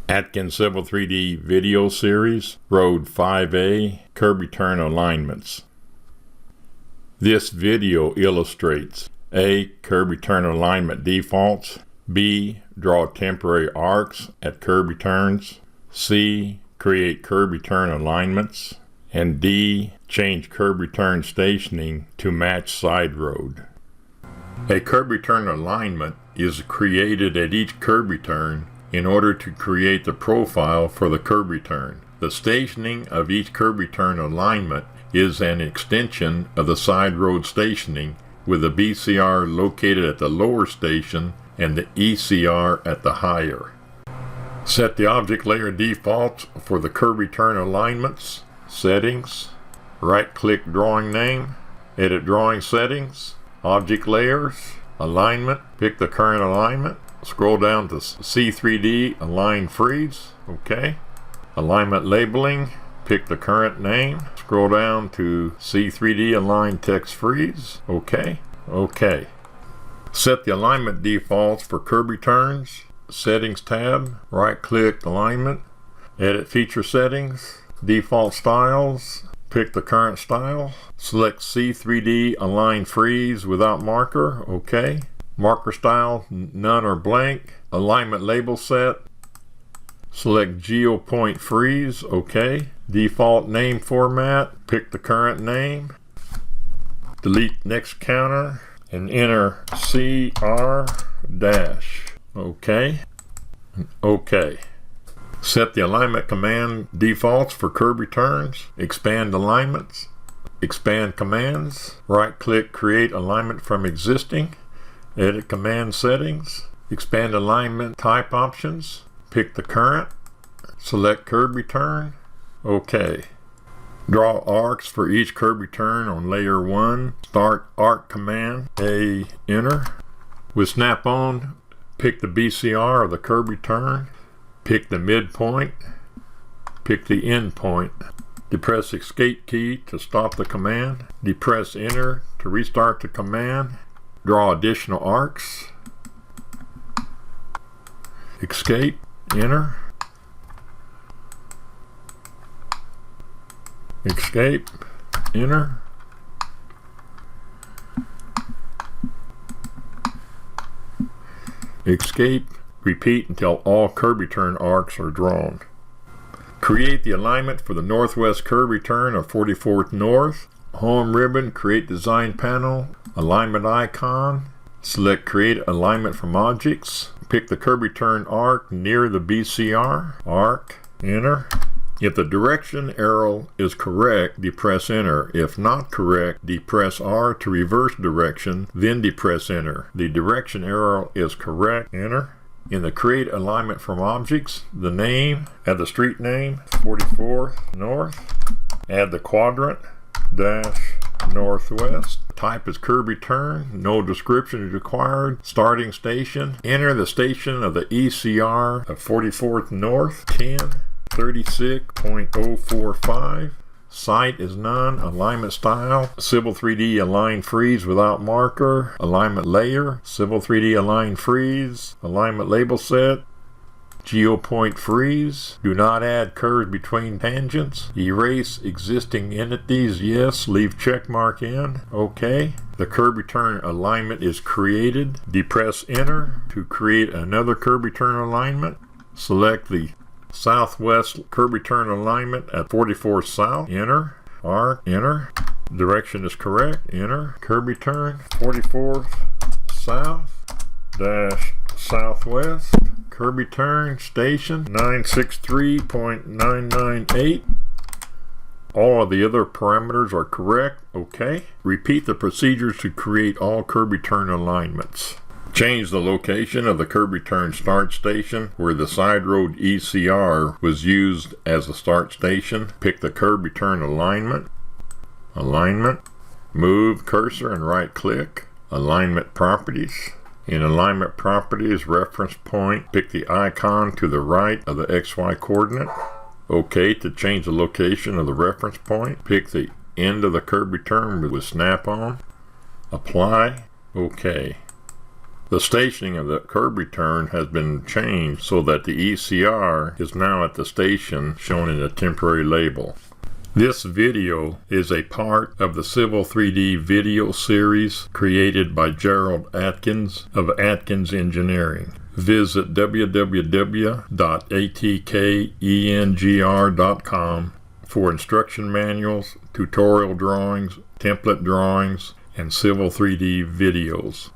Atkins Civil 3D video series, Road 5A, curb return alignments. This video illustrates A. Curb return alignment defaults, B. Draw temporary arcs at curb returns, C. Create curb return alignments, and D. Change curb return stationing to match side road. A curb return alignment is created at each curb return in order to create the profile for the curb return. The stationing of each curb return alignment is an extension of the side road stationing, with the BCR located at the lower station and the ECR at the higher. Set the object layer defaults for the curb return alignments. Settings. Right-click drawing name. Edit drawing settings. Object layers. Alignment. Pick the current alignment. Scroll down to C3D Align Freeze. OK. Alignment labeling. Pick the current name. Scroll down to C3D Align Text Freeze. OK. OK. Set the alignment defaults for curb returns. Settings tab. Right-click alignment. Edit feature settings. Default styles. Pick the current style. Select C3D Align Freeze without marker. OK. Marker style, none or blank. Alignment label set. Select GeoPoint Freeze. OK. Default name format. Pick the current name. Delete next counter and enter CR dash. OK. OK. Set the alignment command defaults for curb returns. Expand alignments. Expand commands. Right-click Create alignment from existing. Edit command settings. Expand alignment type options. Pick the current. Select curb return. OK. Draw arcs for each curb return on layer 1. Start arc command. Enter. With snap-on, pick the BCR of the curb return. Pick the midpoint. Pick the end point. Depress escape key to stop the command. Depress enter to restart the command. Draw additional arcs. Escape. Enter. Escape. Enter. Escape. Repeat until all curb return arcs are drawn. Create the alignment for the northwest curb return of 44th North. Home ribbon, create design panel, alignment icon. Select create alignment from objects. Pick the curb return arc near the BCR. Arc. Enter. If the direction arrow is correct, depress enter. If not correct, depress R to reverse direction, then depress enter. The direction arrow is correct. Enter. In the create alignment from objects, the name, add the street name, 44th North. Add the quadrant, dash northwest. Type is curb return, no description is required. Starting station, enter the station of the ECR of 44th North, 1036.045. Site is none. Alignment style, Civil 3D Align Freeze without marker. Alignment layer, Civil 3D Align Freeze. Alignment label set, GeoPoint Freeze. Do not add curves between tangents. Erase existing entities, yes. Leave check mark in. OK. The curb return alignment is created. Depress enter to create another curb return alignment. Select the southwest curb return alignment at 44 South. Enter. Arc. Enter. Direction is correct. Enter. Curb return 44th South dash southwest. Curb return station 963.998. All of the other parameters are correct. OK. Repeat the procedures to create all curb return alignments. Change the location of the curb return start station where the side road ECR was used as a start station. Pick the curb return alignment. Alignment. Move cursor and right click. Alignment properties. In alignment properties, reference point, pick the icon to the right of the XY coordinate. OK to change the location of the reference point. Pick the end of the curb return with snap on. Apply. OK. The stationing of the curb return has been changed so that the ECR is now at the station shown in a temporary label. This video is a part of the Civil 3D video series created by Gerald Atkins of Atkins Engineering. Visit www.atkengr.com for instruction manuals, tutorial drawings, template drawings, and Civil 3D videos.